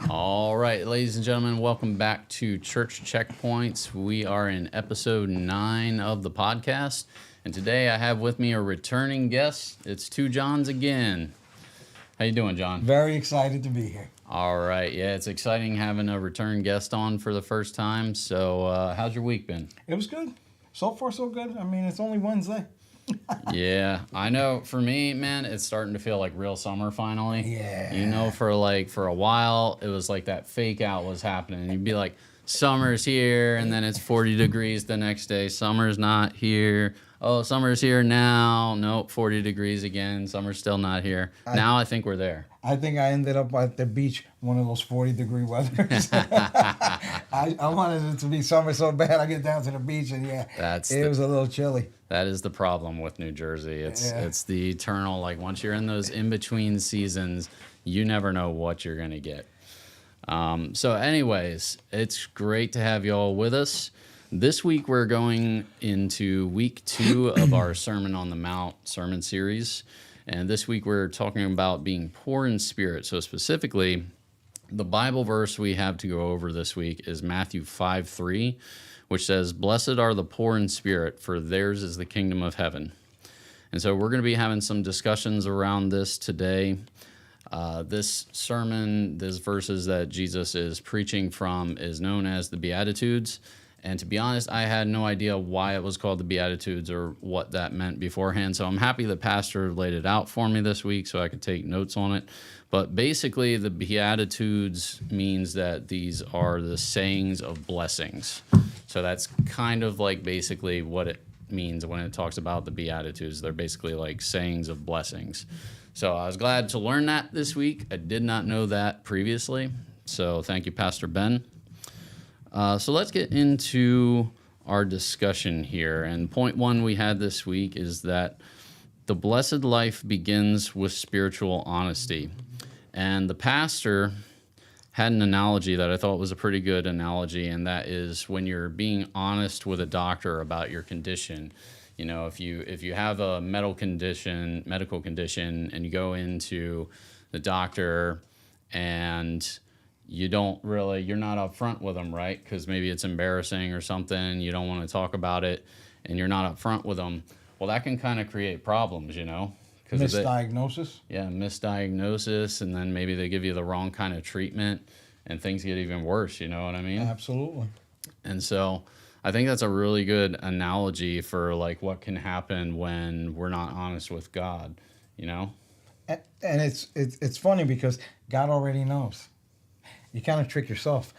All right, ladies and gentlemen, welcome back to Church Checkpoints. We are in episode 9 of the podcast, and today I have with me a returning guest. It's two Johns again. How you doing, John? Very excited to be here. All right, yeah, it's exciting having a return guest on for the first time. So, how's your week been? It was good. So far, so good. I mean, it's only Wednesday. Yeah, I know. For me, man, it's starting to feel like real summer finally. Yeah. You know, for a while, it was like that fake out was happening. You'd be like, summer's here, and then it's 40 degrees the next day. Summer's not here. Oh, summer's here now. Nope, 40 degrees again. Summer's still not here. Now I think we're there. I think I ended up at the beach, one of those 40-degree weathers. I wanted it to be summer so bad. I get down to the beach, and it was a little chilly. That is the problem with New Jersey. It's the eternal, like, once you're in those in-between seasons, you never know what you're going to get. So anyways, it's great to have you all with us. This week we're going into week 2 of our Sermon on the Mount sermon series. And this week we're talking about being poor in spirit. So specifically, the Bible verse we have to go over this week is Matthew 5:3, which says, "Blessed are the poor in spirit, for theirs is the kingdom of heaven." And so we're going to be having some discussions around this today. This sermon, these verses that Jesus is preaching from, is known as the Beatitudes. And to be honest, I had no idea why it was called the Beatitudes or what that meant beforehand. So I'm happy the pastor laid it out for me this week so I could take notes on it. But basically, the Beatitudes means that these are the sayings of blessings. So that's kind of like basically what it means when it talks about the Beatitudes. They're basically like sayings of blessings. So I was glad to learn that this week. I did not know that previously. So thank you, Pastor Ben. So let's get into our discussion here. And point 1 we had this week is that the blessed life begins with spiritual honesty. And the pastor had an analogy that I thought was a pretty good analogy, and that is when you're being honest with a doctor about your condition. You know, if you have a medical condition, and you go into the doctor and you're not upfront with them, right? Because maybe it's embarrassing or something. You don't want to talk about it, and you're not upfront with them. Well, that can kind of create problems, you know? Misdiagnosis? Misdiagnosis, and then maybe they give you the wrong kind of treatment, and things get even worse, you know what I mean? Absolutely. And so I think that's a really good analogy for, like, what can happen when we're not honest with God, you know? And it's funny because God already knows. You kind of trick yourself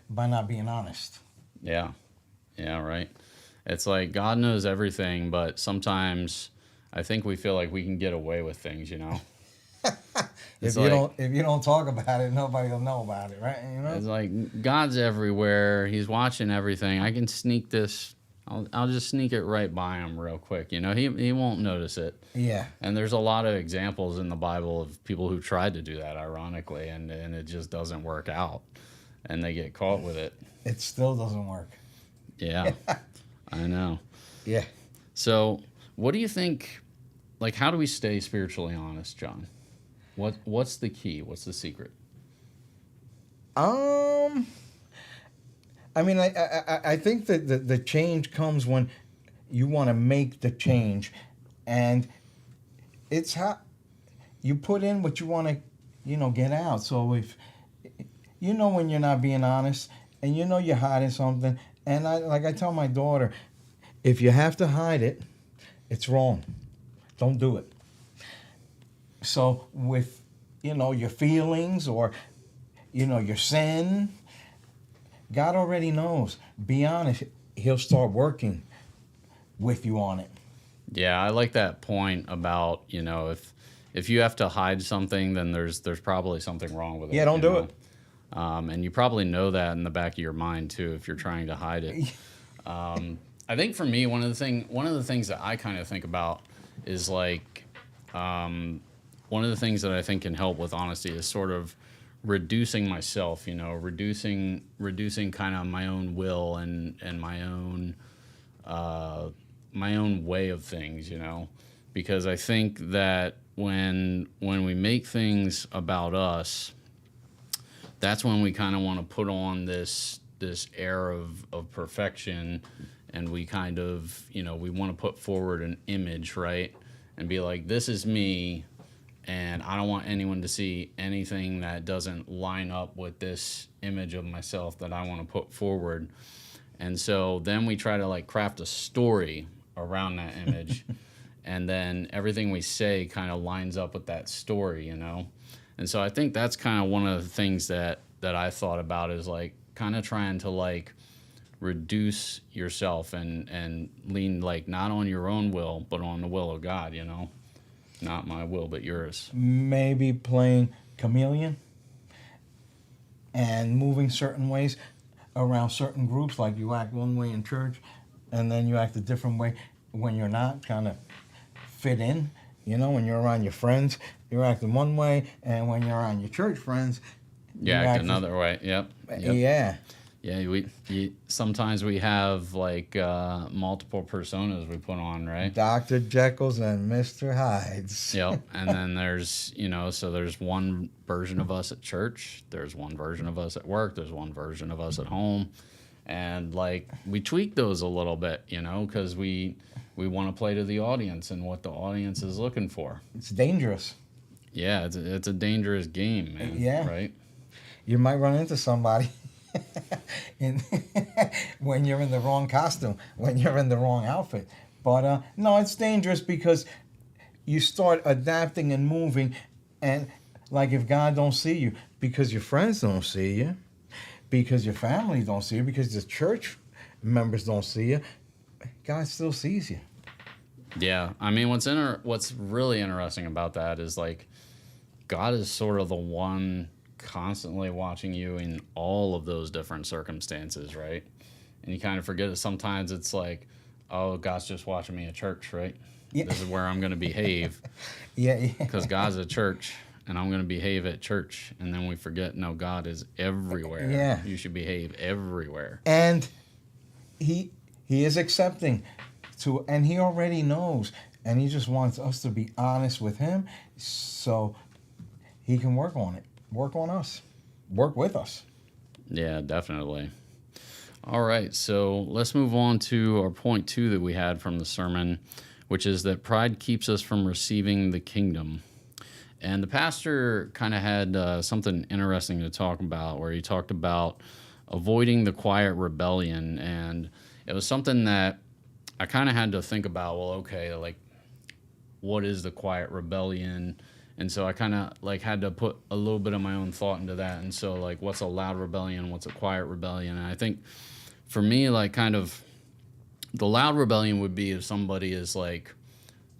by not being honest. Yeah, right. It's like God knows everything, but sometimes I think we feel like we can get away with things, you know? If you don't talk about it, nobody will know about it, right? You know? It's like God's everywhere. He's watching everything. I can sneak this. I'll just sneak it right by him real quick. You know, he won't notice it. Yeah. And there's a lot of examples in the Bible of people who tried to do that, ironically, and it just doesn't work out, and they get caught with it. It still doesn't work. Yeah, I know. Yeah. So, what do you think? Like, how do we stay spiritually honest, John? What's the key? What's the secret? I mean, I think that the change comes when you want to make the change, and it's how you put in what you want to, get out. So if when you're not being honest, and you're hiding something, and I tell my daughter, if you have to hide it, it's wrong. Don't do it. So with your feelings or your sin, God already knows. Be honest. He'll start working with you on it. Yeah, I like that point about, if you have to hide something, then there's probably something wrong with it. Yeah, don't do it. And you probably know that in the back of your mind too, if you're trying to hide it. I think for me, one of the things that I kind of think about is like, one of the things that I think can help with honesty is sort of reducing myself, reducing kind of my own will and my own way of things, because I think that when we make things about us, that's when we kind of want to put on this air of perfection, and we kind of, we want to put forward an image, right? And be like, this is me, and I don't want anyone to see anything that doesn't line up with this image of myself that I want to put forward. And so then we try to like craft a story around that image, and then everything we say kind of lines up with that story, And so I think that's kind of one of the things that I thought about, is like kind of trying to like reduce yourself and lean like not on your own will, but on the will of God, Not my will, but yours. Maybe playing chameleon and moving certain ways around certain groups, like you act one way in church and then you act a different way when you're not, kind of fit in. When you're around your friends, you're acting one way, and when you're around your church friends, you act another way. Yep. Yeah. Yeah, sometimes we have like multiple personas we put on, right? Dr. Jekyll's and Mr. Hyde's. Yep. And then there's, so there's one version of us at church, there's one version of us at work, there's one version of us at home. And like we tweak those a little bit, because we want to play to the audience and what the audience is looking for. It's dangerous. Yeah, it's a dangerous game, man. Yeah. Right? You might run into somebody when you're in the wrong costume, when you're in the wrong outfit. But no, it's dangerous because you start adapting and moving, and like if God don't see you, because your friends don't see you, because your family don't see you, because the church members don't see you, God still sees you. Yeah, I mean, what's really interesting about that is like God is sort of the one constantly watching you in all of those different circumstances, right? And you kind of forget it sometimes. It's like, oh, God's just watching me at church, right? Yeah. This is where I'm going to behave. Yeah. Because God's at church, and I'm going to behave at church. And then we forget, no, God is everywhere. Yeah. You should behave everywhere. And he is accepting to, and he already knows, and he just wants us to be honest with him so he can work on it. Work on us. Work with us. Yeah, definitely. All right, so let's move on to our point 2 that we had from the sermon, which is that pride keeps us from receiving the kingdom. And the pastor kind of had something interesting to talk about, where he talked about avoiding the quiet rebellion. And it was something that I kind of had to think about, well, okay, like, what is the quiet rebellion? And so I kind of like had to put a little bit of my own thought into that. And so like, what's a loud rebellion? What's a quiet rebellion? And I think for me, like kind of the loud rebellion would be if somebody is like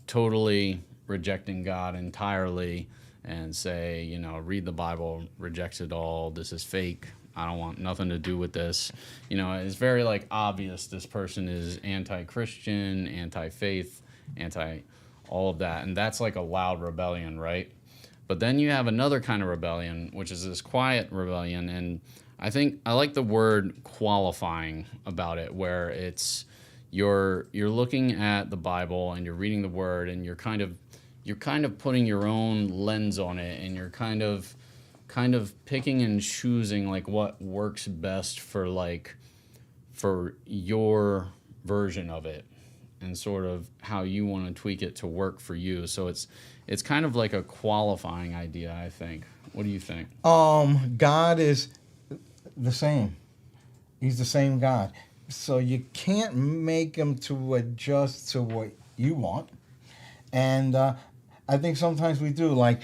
totally rejecting God entirely and say, read the Bible, rejects it all. This is fake. I don't want nothing to do with this. It's very like obvious this person is anti-Christian, anti-faith, all of that, and that's like a loud rebellion, right? But then you have another kind of rebellion, which is this quiet rebellion, and I think I like the word qualifying about it, where it's you're looking at the Bible and you're reading the Word, and you're kind of putting your own lens on it, and you're kind of picking and choosing like what works best for your version of it, and sort of how you want to tweak it to work for you. So it's kind of like a qualifying idea, I think. What do you think? God is the same. He's the same God. So you can't make him to adjust to what you want. And I think sometimes we do, like,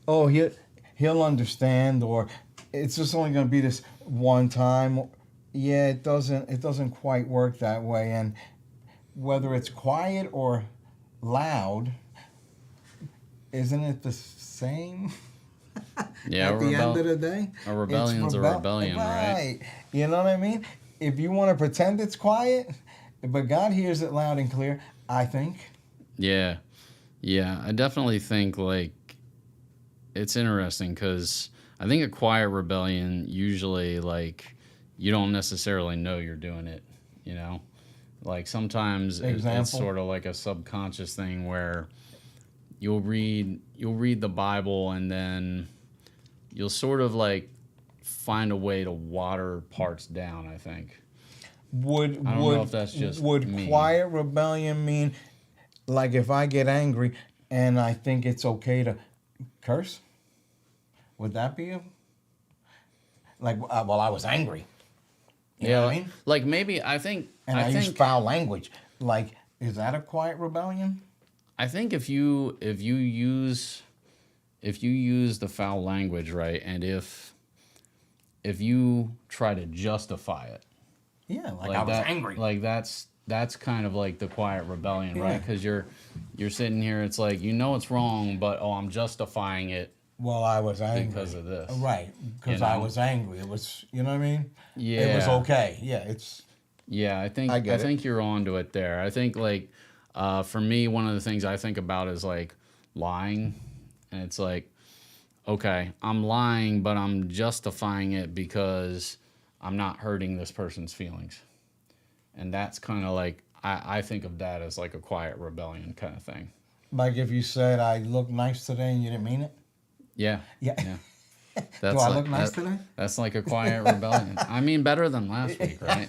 oh, he'll understand, or it's just only going to be this one time. Yeah, it doesn't quite work that way. And whether it's quiet or loud, isn't it the same? Yeah, at the end of the day, a rebellion's a rebellion, right? You know what I mean? If you want to pretend it's quiet, but God hears it loud and clear, I think. Yeah, I definitely think like it's interesting because I think a quiet rebellion usually like you don't necessarily know you're doing it, Like sometimes it's sort of like a subconscious thing where you'll read the Bible and then you'll sort of like find a way to water parts down, I think. Would I don't know if that's just would me. quiet rebellion mean, like, if I get angry and I think it's okay to curse? Would that be like, well, I was angry. You know what I mean? Like maybe I think And I use foul language. Like, is that a quiet rebellion? I think if you use the foul language, right, and if you try to justify it, Yeah, like I was angry. like that's kind of like the quiet rebellion, right? Yeah. Because you're sitting here, it's like you know it's wrong, but I'm justifying it Well, I was angry because of this. Right, because You I know? was angry. It was, you know what I mean? Yeah. It was okay. Yeah, it's Yeah, I think I get it. think you're onto it there. I think like for me, one of the things I think about is like lying, and it's like, okay, I'm lying, but I'm justifying it because I'm not hurting this person's feelings, and that's kind of like I think of that as like a quiet rebellion kind of thing. like if you said I look nice today and you didn't mean it. Yeah, Yeah. yeah. Do I look nice today? That's like a quiet rebellion. I mean, better than last week, right?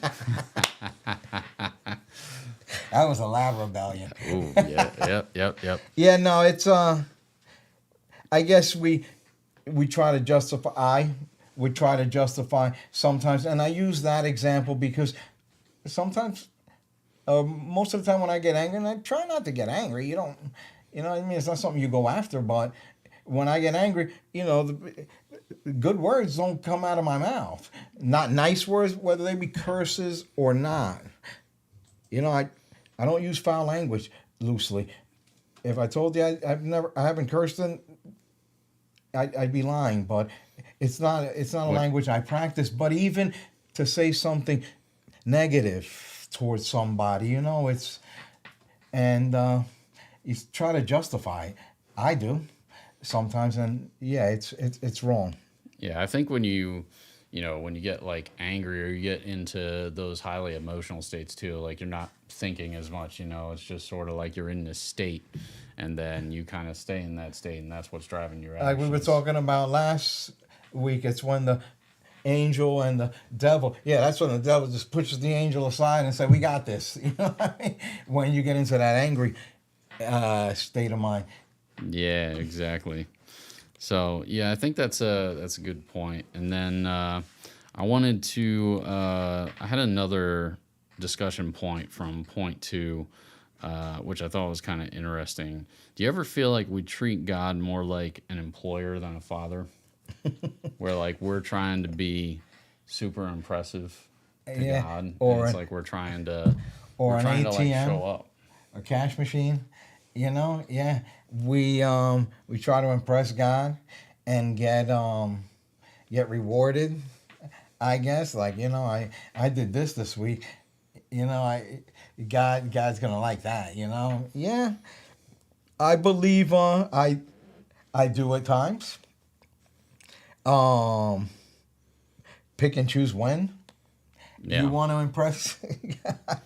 That was a loud rebellion. Ooh, yeah, yep. Yeah, no, it's I guess we try to justify. I would try to justify sometimes, and I use that example because sometimes, most of the time when I get angry, and I try not to get angry. You don't, you know what I mean? It's not something you go after, but when I get angry, you know, the good words don't come out of my mouth. Not nice words, whether they be curses or not. You know, I don't use foul language loosely. If I told you I haven't cursed, then I'd be lying. But it's not a language I practice. But even to say something negative towards somebody, you know, it's and you try to justify it. I do sometimes, and yeah, it's wrong. Yeah, I think when you get like angry or you get into those highly emotional states too, like you're not thinking as much, you know, it's just sort of like you're in this state and then you kind of stay in that state and that's what's driving your actions. Like we were talking about last week, it's when the angel and the devil, yeah, that's when the devil just pushes the angel aside and say, we got this. You know what I mean? When you get into that angry state of mind. Yeah, exactly. So yeah, I think that's a good point. And then I wanted to I had another discussion point from point 2, which I thought was kind of interesting. Do you ever feel like we treat God more like an employer than a father, where like we're trying to be super impressive to Yeah, God, or and it's like we're trying to or an to like ATM. show up. A cash machine, you know, yeah. We try to impress God and get rewarded. I guess, like, you know, I did this week, you know, God's gonna like that, you know. Yeah, I believe I do at times. Pick and choose when Yeah. you want to impress God.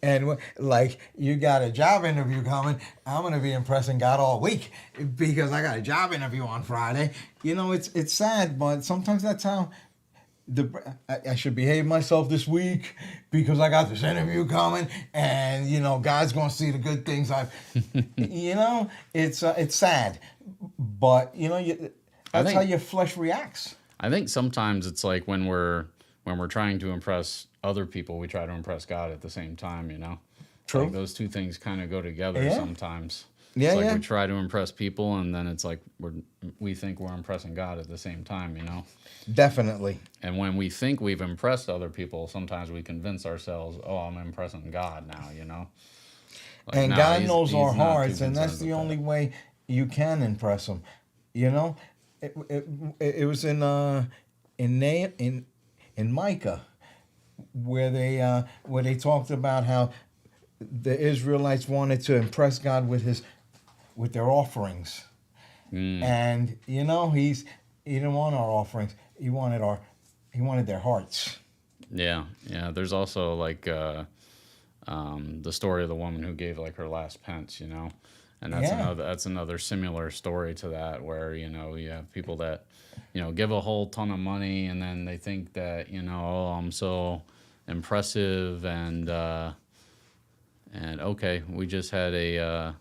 And like you got a job interview coming, I'm gonna be impressing God all week because I got a job interview on Friday. You know, it's sad, but sometimes that's how I should behave myself this week because I got this interview coming, and you know God's gonna see the good things I've. You know, it's sad, but you know that's how your flesh reacts. I think sometimes it's like when we're trying to impress other people, we try to impress God at the same time, you know? True. Like those two things kind of go together Yeah. sometimes. Yeah, it's like yeah. we try to impress people and then it's like we think we're impressing God at the same time, you know? Definitely. And when we think we've impressed other people, sometimes we convince ourselves, oh, I'm impressing God now, you know? Like, And nah, God he's- knows he's our not too hearts, and that's concerned the with only that. way you can impress Him. You know, it was in Micah where they talked about how the Israelites wanted to impress God with their offerings, and you know he didn't want our offerings. He wanted their hearts. Yeah, yeah. There's also like the story of the woman who gave like her last pence, you know, And that's Yeah. another similar story to that, where you have people that give a whole ton of money, and then they think that oh, I'm so impressive, and okay, we just had a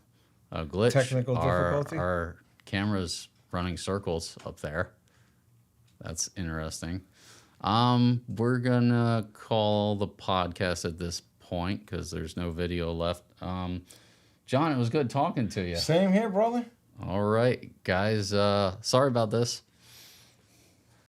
glitch. Technical difficulty? Our camera's running circles up there. That's interesting. We're gonna call the podcast at this point because there's no video left. John, it was good talking to you. Same here, brother. All right, guys. Sorry about this.